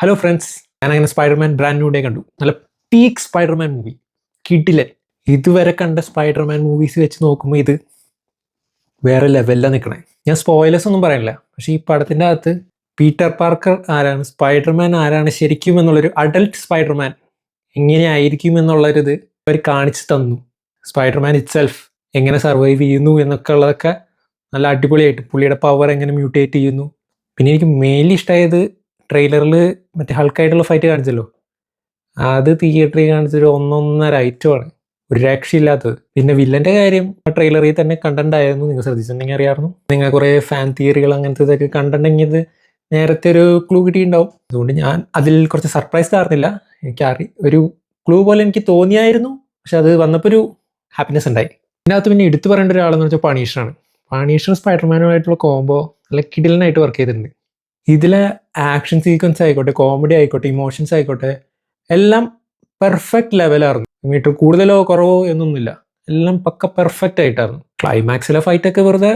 Hello friends, ഞാനങ്ങനെ Spiderman brand new day കണ്ടു. നല്ല പീക്ക് സ്പൈഡർമാൻ മൂവി, കിടിലൻ. ഇതുവരെ കണ്ട സ്പൈഡർമാൻ മൂവീസ് വെച്ച് നോക്കുമ്പോൾ ഇത് വേറെ ലെവലിലാണ് നിൽക്കണേ. ഞാൻ സ്പോയിലേഴ്സ് ഒന്നും പറയാനില്ല, പക്ഷേ ഈ പടത്തിൻ്റെ അകത്ത് പീറ്റർ പാർക്കർ ആരാണ്, സ്പൈഡർമാൻ ആരാണ് ശരിക്കും എന്നുള്ളൊരു അഡൽട്ട് സ്പൈഡർമാൻ എങ്ങനെയായിരിക്കും എന്നുള്ളൊരിത് അവർ കാണിച്ചു തന്നു. സ്പൈഡർമാൻ ഇറ്റ്സെൽഫ് എങ്ങനെ സർവൈവ് ചെയ്യുന്നു എന്നൊക്കെ ഉള്ളതൊക്കെ നല്ല അടിപൊളിയായിട്ട്, പുള്ളിയുടെ പവർ എങ്ങനെ മ്യൂട്ടേറ്റ് ചെയ്യുന്നു. പിന്നെ എനിക്ക് മെയിൻലി ഇഷ്ടമായത് ട്രെയിലറിൽ മറ്റേ ഹൾക്കായിട്ടുള്ള ഫൈറ്റ് കാണിച്ചല്ലോ, അത് തിയേറ്ററിൽ കാണിച്ചൊരു ഒന്നൊന്നര ഐറ്റമാണ്, ഒരു രക്ഷയില്ലാത്തത്. പിന്നെ വില്ലൻ്റെ കാര്യം ട്രെയിലറിൽ തന്നെ കണ്ടിട്ടുണ്ടായിരുന്നു, നിങ്ങൾ ശ്രദ്ധിച്ചിട്ടുണ്ടെങ്കിൽ അറിയാമായിരുന്നു. നിങ്ങൾ കുറേ ഫാൻ തിയറികൾ അങ്ങനത്തെ ഇതൊക്കെ കണ്ടിട്ടുണ്ടെങ്കിൽ ഇത് നേരത്തെ ഒരു ക്ലൂ കിട്ടിയിട്ടുണ്ടാവും. അതുകൊണ്ട് ഞാൻ അതിൽ കുറച്ച് സർപ്രൈസ്ഡ് ആയിരുന്നില്ല. ഒരു ക്ലൂ പോലെ എനിക്ക് തോന്നിയായിരുന്നു, പക്ഷെ അത് വന്നപ്പോൾ ഒരു ഹാപ്പിനെസ് ഉണ്ടായി. ഇതിനകത്ത് പിന്നെ എടുത്തു പറയേണ്ട ഒരാളെന്ന് വെച്ചാൽ പണീഷറാണ്. പണീഷർ സ്പൈഡർമാനുമായിട്ടുള്ള കോംബോ നല്ല കിടിലനായിട്ട് വർക്ക് ചെയ്തിട്ടുണ്ട്. ഇതിലെ ആക്ഷൻ സീക്വൻസ് ആയിക്കോട്ടെ, കോമഡി ആയിക്കോട്ടെ, ഇമോഷൻസ് ആയിക്കോട്ടെ, എല്ലാം പെർഫെക്റ്റ് ലെവലായിരുന്നു. മീറ്റർ കൂടുതലോ കുറവോ എന്നൊന്നുമില്ല, എല്ലാം പക്ക പെർഫെക്റ്റ് ആയിട്ടായിരുന്നു. ക്ലൈമാക്സിലെ ഫൈറ്റൊക്കെ വെറുതെ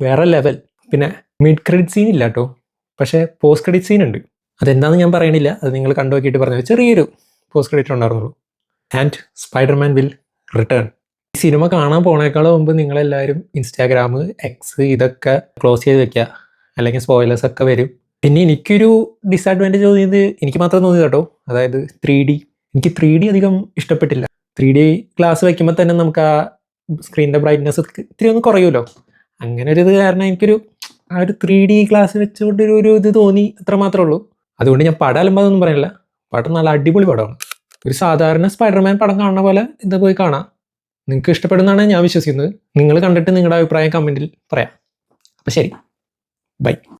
വേറെ ലെവൽ. പിന്നെ മിഡ് ക്രെഡിറ്റ് സീൻ ഇല്ല കേട്ടോ, പക്ഷേ പോസ്റ്റ് ക്രെഡിറ്റ് സീൻ ഉണ്ട്. അതെന്താണെന്ന് ഞാൻ പറയണില്ല, അത് നിങ്ങൾ കണ്ടു നോക്കിയിട്ട് പറഞ്ഞത്. ചെറിയൊരു പോസ്റ്റ് ക്രെഡിറ്റ് ഉണ്ടായിരുന്നുള്ളൂ. And Spiderman will return. ഈ സിനിമ കാണാൻ പോണേക്കാളും മുമ്പ് നിങ്ങളെല്ലാവരും ഇൻസ്റ്റാഗ്രാം, എക്സ് ഇതൊക്കെ ക്ലോസ് ചെയ്ത് വെക്കുക, അല്ലെങ്കിൽ സ്പോയിലേഴ്സ് ഒക്കെ വരും. പിന്നെ എനിക്കൊരു ഡിസഡ്വാൻറ്റേജ് തോന്നിയത്, എനിക്ക് മാത്രം തോന്നിയത് കേട്ടോ, അതായത് 3D. എനിക്ക് 3D അധികം ഇഷ്ടപ്പെട്ടില്ല. 3D ഗ്ലാസ് വയ്ക്കുമ്പോൾ തന്നെ നമുക്ക് ആ സ്ക്രീനിൻ്റെ ബ്രൈറ്റ്നെസ് ഇത്തിരി ഒന്ന് കുറയുമല്ലോ. അങ്ങനെ ഒരു ഇത് കാരണം എനിക്കൊരു ആ ഒരു 3D ഗ്ലാസ് വെച്ചുകൊണ്ടൊരു ഇത് തോന്നി, അത്ര മാത്രമേ ഉള്ളൂ. അതുകൊണ്ട് ഞാൻ പടം അലമ്പാതൊന്നും പറയില്ല, പടം നല്ല അടിപൊളി പടമാണ്. ഒരു സാധാരണ സ്പൈഡർമാൻ പടം കാണുന്ന പോലെ ഇത് പോയി കാണാം. നിങ്ങൾക്ക് ഇഷ്ടപ്പെടുന്നതാണ് ഞാൻ വിശ്വസിക്കുന്നത്. നിങ്ങൾ കണ്ടിട്ട് നിങ്ങളുടെ അഭിപ്രായം കമൻറ്റിൽ പറയാം. അപ്പോൾ ശരി, ബൈ.